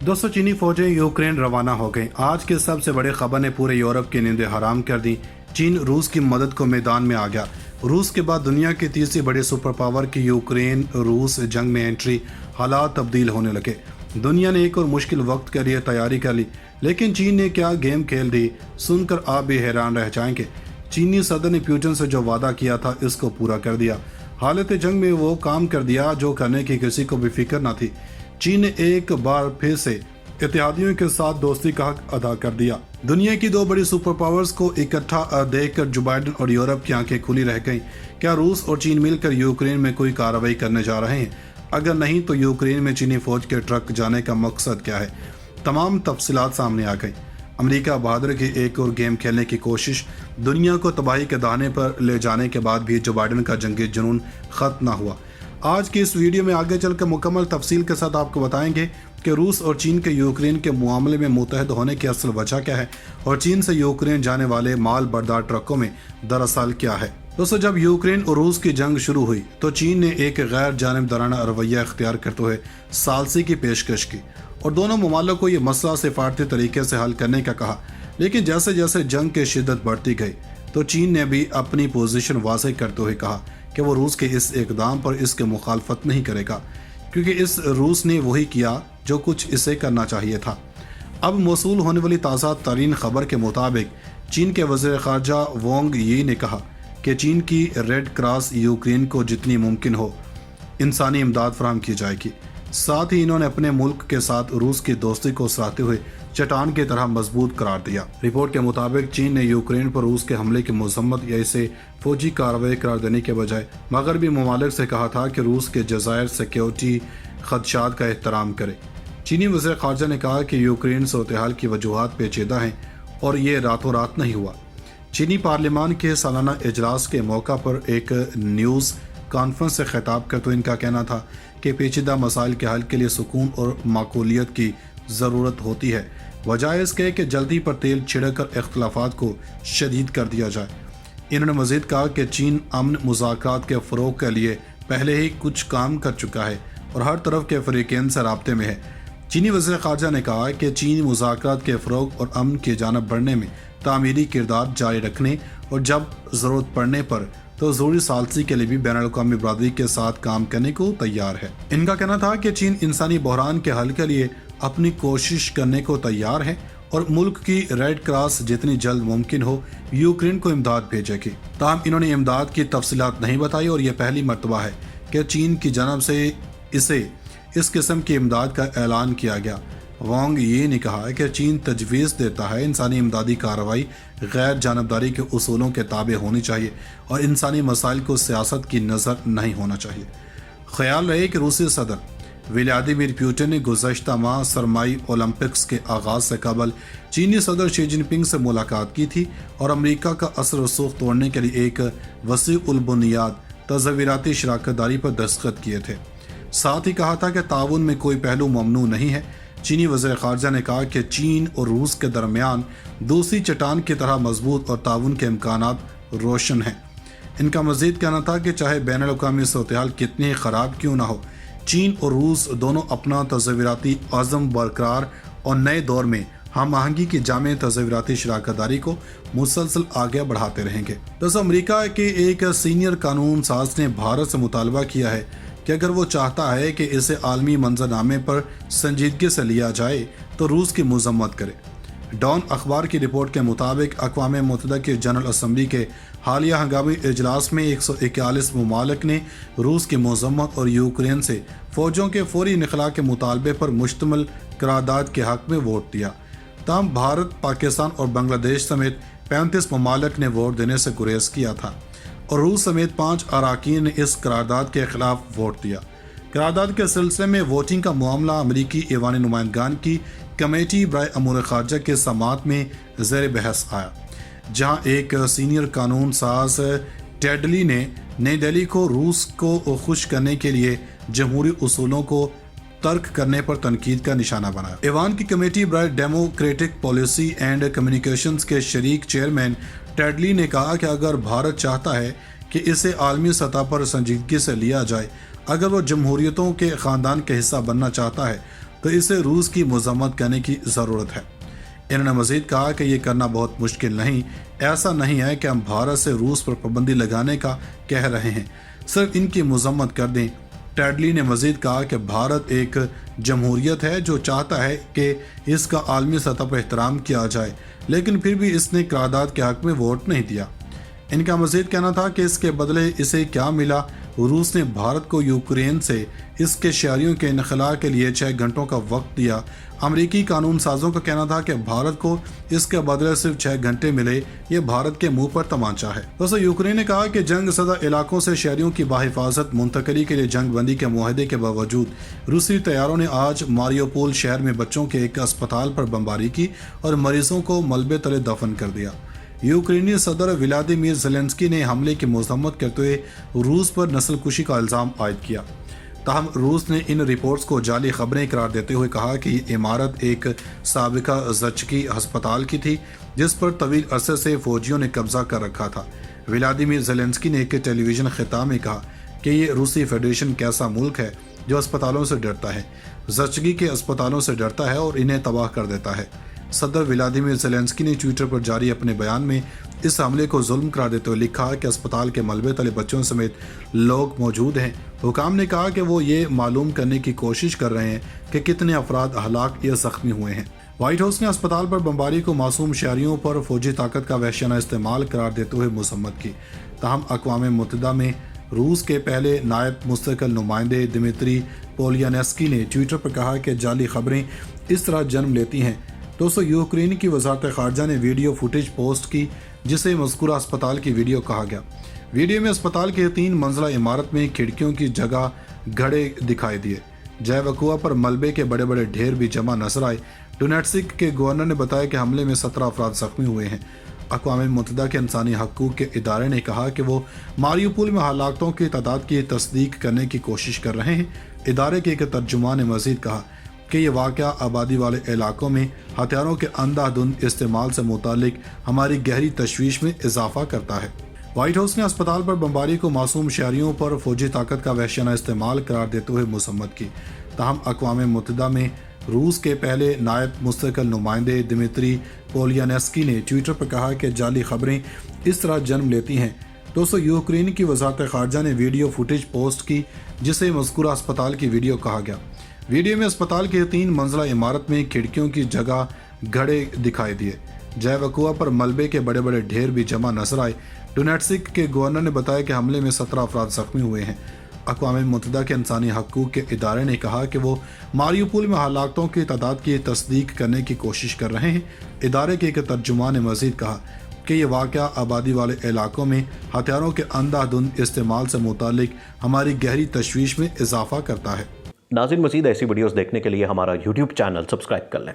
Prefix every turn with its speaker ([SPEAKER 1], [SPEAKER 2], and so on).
[SPEAKER 1] दोस्तों, चीनी फौजें यूक्रेन रवाना हो गई। आज की सबसे बड़ी खबर ने पूरे यूरोप की नींदें हराम कर दी। चीन रूस की मदद को मैदान में आ गया। रूस के बाद दुनिया की तीसरी बड़ी सुपर पावर की यूक्रेन रूस जंग में एंट्री, हालात तब्दील होने लगे। दुनिया ने एक और मुश्किल वक्त के लिए तैयारी कर ली, लेकिन चीन ने क्या गेम खेल दी, सुनकर आप भी हैरान रह जाएंगे। चीनी सदर ने पुतिन से जो वादा किया था, इसको पूरा कर दिया। हालत जंग में वो काम कर दिया जो करने की किसी को भी फिक्र न थी। चीन ने एक बार फिर से इत्तेहादियों के साथ दोस्ती का हक अदा कर दिया। दुनिया की दो बड़ी सुपर पावर्स को इकट्ठा देखकर जो बाइडेन और यूरोप की आंखें खुली रह गईं। क्या रूस और चीन मिलकर यूक्रेन में कोई कार्रवाई करने जा रहे हैं? अगर नहीं तो यूक्रेन में चीनी फौज के ट्रक जाने का मकसद क्या है? तमाम तफसीलात सामने आ गई। अमेरिका बहादुर की एक और गेम खेलने की कोशिश, दुनिया को तबाही के दाने पर ले जाने के बाद भी जो बाइडेन का जंगी जुनून खत्म ना हुआ। आज की इस वीडियो में आगे चलकर मुकम्मल तफसील के साथ आपको बताएंगे कि रूस और चीन के यूक्रेन के मामले में मुत्तहद होने की असल वजह क्या है और चीन से यूक्रेन जाने वाले माल बरदार ट्रकों में दरअसल क्या है। दोस्तों, जब यूक्रेन और रूस की जंग शुरू हुई तो चीन ने एक गैर जानिबदाराना रवैया इख्तियार करते हुए सालसी की पेशकश की और दोनों ममालिक को ये मसला सिफारती तरीके से हल करने का कहा। लेकिन जैसे जैसे जंग की शिद्दत बढ़ती गई तो चीन ने भी अपनी पोजीशन वाज़ेह करते हुए कहा कि वो रूस के इस इकदाम पर इसके मुखालफत नहीं करेगा, क्योंकि इस रूस ने वही किया जो कुछ इसे करना चाहिए था। अब मौसूल होने वाली ताज़ा तरीन खबर के मुताबिक चीन के वज़ीर ख़ारजा वांग यी ने कहा कि चीन की रेड क्रॉस यूक्रेन को जितनी मुमकिन हो इंसानी इमदाद फराहम की जाएगी। साथ ही इन्होंने अपने मुल्क के साथ रूस की दोस्ती को सराहते हुए चट्टान की तरह मजबूत करार दिया। रिपोर्ट के मुताबिक चीन ने यूक्रेन पर रूस के हमले की मजम्मत या इसे फौजी कार्रवाई करार देने के बजाय मगरबी ममालिक से कहा था कि रूस के जज़ायर सिक्योरिटी खदशात का एहतराम करे। चीनी वज़ीर ख़ारजा ने कहा कि यूक्रेन सूरत-ए-हाल की वजूहात पेचीदा हैं और ये रातों रात नहीं हुआ। चीनी पार्लियामान के सालाना इजलास के मौका पर एक न्यूज़ कॉन्फ्रेंस से खिताब करते हुए इनका कहना था कि पेचीदा मसाइल के हल के लिए सुकून और माकूलियत की ज़रूरत होती है। वजह इसके कि जल्दी पर तेल छिड़कर इख्तलाफात को शदीद कर दिया जाए। इन्होंने मज़ीद कहा कि चीन अमन मुज़ाकरात के फ़रोग़ के लिए पहले ही कुछ काम कर चुका है और हर तरफ के फ़रीक़ैन से राब्ते में है। चीनी वज़ीर ख़ारजा ने कहा कि चीन मुज़ाकरात के फ़रोग़ और अमन की जानिब बढ़ने में तामीरी किरदार जारी रखने और जब ज़रूरत पड़ने पर तो ज़रूरी सालसी के लिए भी बैनुल-अक़वामी बरादरी के साथ काम करने को तैयार है। इनका कहना था कि चीन इंसानी बहरान के हल के लिए अपनी कोशिश करने को तैयार है और मुल्क की रेड क्रॉस जितनी जल्द मुमकिन हो यूक्रेन को इमदाद भेजेगी। ताहम इन्होंने इमदाद की तफसीलात नहीं बताई और यह पहली मरतबा है कि चीन की जानब से इसे इस किस्म की इमदाद का ऐलान किया गया। वांग ये ने कहा कि चीन तजवीज़ देता है इंसानी इमदादी कार्रवाई गैर जानबदारी के उसूलों के ताबे होनी चाहिए और इंसानी मसाइल को सियासत की नज़र नहीं होना चाहिए। ख्याल रहे कि रूसी सदर व्लादिमीर पुतिन ने गुज़श्ता माह सरमाई ओलंपिक्स के आगाज़ से कबल चीनी सदर शी जिनपिंग से मुलाकात की थी और अमेरिका का असर रसूख तोड़ने के लिए एक वसी उल बुनियाद तज़वीराती शराकतदारी पर दस्तखत किए थे। साथ ही कहा था कि ताउन में कोई पहलू ममनू नहीं है। चीनी वज़ीर ख़ारजा ने कहा कि चीन और रूस के दरमियान दूसरी चट्टान की तरह मजबूत और ताउन के इम्कानात रोशन हैं। इनका मज़ीद कहना था कि चाहे बैनुल-अक़वामी सूरत-ए-हाल कितनी ख़राब क्यों ना हो, चीन और रूस दोनों अपना तज़वीराती आज़म बरकरार और नए दौर में हम आहंगी की जामे तज़वीराती शराकतदारी को मुसलसल आगे बढ़ाते रहेंगे। दोस्तों, अमेरिका के एक सीनियर कानून साज ने भारत से मुतालबा किया है कि अगर वो चाहता है कि इसे आलमी मंजरनामे पर संजीदगी से लिया जाए तो रूस की मजम्मत करे। डॉन अखबार की रिपोर्ट के मुताबिक अक़वाम मुत्तहिदा की जनरल असम्बली के हालिया हंगामी इजलास में 141 ममालिक ने रूस की मजम्मत और यूक्रेन से फ़ौजों के फौरी निखला के मुतालबे पर मुश्तमिल करारदाद के हक़ में वोट दिया। तमाम भारत, पाकिस्तान और बांग्लादेश समेत 35 ममालिक ने वोट देने से गुरेज किया था और रूस समेत 5 अराकीन ने इस करारदाद के खिलाफ वोट दिया। करारदाद के सिलसिले में वोटिंग का मामला अमरीकी ऐवान नुमाइंदगान की कमेटी बराए अमूर ख़ारजा के समात में ज़ेर बहस आया, जहाँ एक सीनियर कानून साज टेडली ने नई दिल्ली को रूस को खुश करने के लिए जमहूरी उसूलों को तर्क करने पर तनकीद का निशाना बनाया। ऐवान की कमेटी बराए डेमोक्रेटिक पॉलिसी एंड कम्युनिकेशंस के शरीक चेयरमैन टेडली ने कहा कि अगर भारत चाहता है कि इसे आलमी सतह पर संजीदगी से लिया जाए, अगर वो जमहूरियतों के ख़ानदान के हिस्सा बनना चाहता है तो इसे रूस की मजम्मत करने की ज़रूरत है। इन्होंने मजीद कहा कि ये करना बहुत मुश्किल नहीं, ऐसा नहीं है कि हम भारत से रूस पर पाबंदी लगाने का कह रहे हैं, सिर्फ इनकी मजम्मत कर दें। टैडली ने मजीद कहा कि भारत एक जमहूरियत है जो चाहता है कि इसका आलमी सतह पर एहतराम किया जाए, लेकिन फिर भी इसने करारदाद के हक में वोट नहीं दिया। इनका मजीद कहना था कि इसके बदले इसे क्या मिला। रूस ने भारत को यूक्रेन से इसके शहरियों के इनखला के लिए 6 घंटों का वक्त दिया। अमरीकी कानून साजों का कहना था कि भारत को इसके बदले सिर्फ 6 घंटे मिले, ये भारत के मुंह पर तमाचा है। दोस्तों, यूक्रेन ने कहा कि जंग सदा इलाकों से शहरियों की बाहिफाजत मुंतकली के लिए जंग बंदी के मुआहदे के बावजूद रूसी तैयारों ने आज मारियोपोल शहर में बच्चों के एक अस्पताल पर बमबारी की और मरीजों को मलबे तले दफन कर दिया। यूक्रेनी सदर व्लादिमीर ज़ेलेंस्की ने हमले की मजम्मत करते हुए रूस पर नस्लकुशी का इल्ज़ाम आयद किया। ताहम रूस ने इन रिपोर्ट्स को जाली खबरें करार देते हुए कहा कि ये इमारत एक साबिका ज़चकी अस्पताल की थी जिस पर तवील अरसे से फौजियों ने कब्जा कर रखा था। व्लादिमीर ज़ेलेंस्की ने एक टेलीविज़न खिताब में कहा कि ये रूसी फेडरेशन कैसा मुल्क है जो अस्पतालों से डरता है, ज़चगी के अस्पतालों से डरता है और इन्हें तबाह कर देता है। सदर व्लादिमीर ज़ेलेंस्की ने ट्विटर पर जारी अपने बयान में इस हमले को जुल्म करार देते हुए लिखा कि अस्पताल के मलबे तले बच्चों समेत लोग मौजूद हैं। हुकाम ने कहा कि वो ये मालूम करने की कोशिश कर रहे हैं कि कितने अफराद हलाक या जख्मी हुए हैं। व्हाइट हाउस ने अस्पताल पर बमबारी को मासूम शहरियों पर फौजी ताकत का वहशियाना इस्तेमाल करार देते हुए मजम्मत की। ताहम अक़वाम मुत्तहिदा में रूस के पहले नायब मुस्तकिल नुमाइंदे दिमित्री पोलियानेस्की ने ट्विटर पर कहा कि जाली खबरें इस तरह जन्म लेती हैं। दोस्तों, यूक्रेन की वजारत ख़ारजा ने वीडियो फुटेज पोस्ट की जिसे मज़कूरा अस्पताल की वीडियो कहा गया। वीडियो में अस्पताल के 3 मंजिला इमारत में खिड़कियों की जगह घड़े दिखाई दिए। जय वकुआ पर मलबे के बड़े बड़े ढेर भी जमा नजर आए। डोनेट्स्क के गवर्नर ने बताया कि हमले में 17 अफराद जख्मी हुए हैं। अक़वाम मुत्तहिदा के इंसानी हकूक़ के इदारे ने कहा कि वो मारियोपोल में हलाकतों की तादाद की तस्दीक करने की कोशिश कर रहे हैं। इदारे के एक तर्जुमान ने मज़ीद कहा कि ये वाक़या आबादी वाले इलाकों में हथियारों के अंधाधुंध इस्तेमाल से मुतालिक हमारी गहरी तशवीश में इजाफा करता है। व्हाइट हाउस ने अस्पताल पर बमबारी को मासूम शहरियों पर फौजी ताकत का वहशियाना इस्तेमाल करार देते हुए मजम्मत की। ताहम अक़वाम मुत्तहिदा में रूस के पहले नायब मुस्तकिल नुमाइंदे दिमित्री पोलियानेस्की ने ट्विटर पर कहा कि जाली खबरें इस तरह जन्म लेती हैं। दोस्तों, यूक्रेन की वजारत ख़ारजा ने वीडियो फुटेज पोस्ट की जिसे मज़कूरा अस्पताल की वीडियो कहा गया। वीडियो में अस्पताल के 3 मंजिला इमारत में खिड़कियों की जगह घड़े दिखाई दिए। जय वकुआ पर मलबे के बड़े बड़े ढेर भी जमा नजर आए। डोनेट्स्क के गवर्नर ने बताया कि हमले में 17 अफराद जख्मी हुए हैं। अक़वाम मुत्तहिदा के इंसानी हकूक़ के इदारे ने कहा कि वो मारियोपोल में हलाकतों की तादाद की तस्दीक करने की कोशिश कर रहे हैं। इदारे के एक तर्जुमान ने मज़ीद कहा कि ये वाक़या आबादी वाले इलाकों में हथियारों के अंधाधुंध इस्तेमाल से मुतालिक हमारी गहरी तशवीश में इजाफा करता है।
[SPEAKER 2] नाज़रीन, मज़ीद ऐसी वीडियोस देखने के लिए हमारा YouTube चैनल सब्सक्राइब कर लें।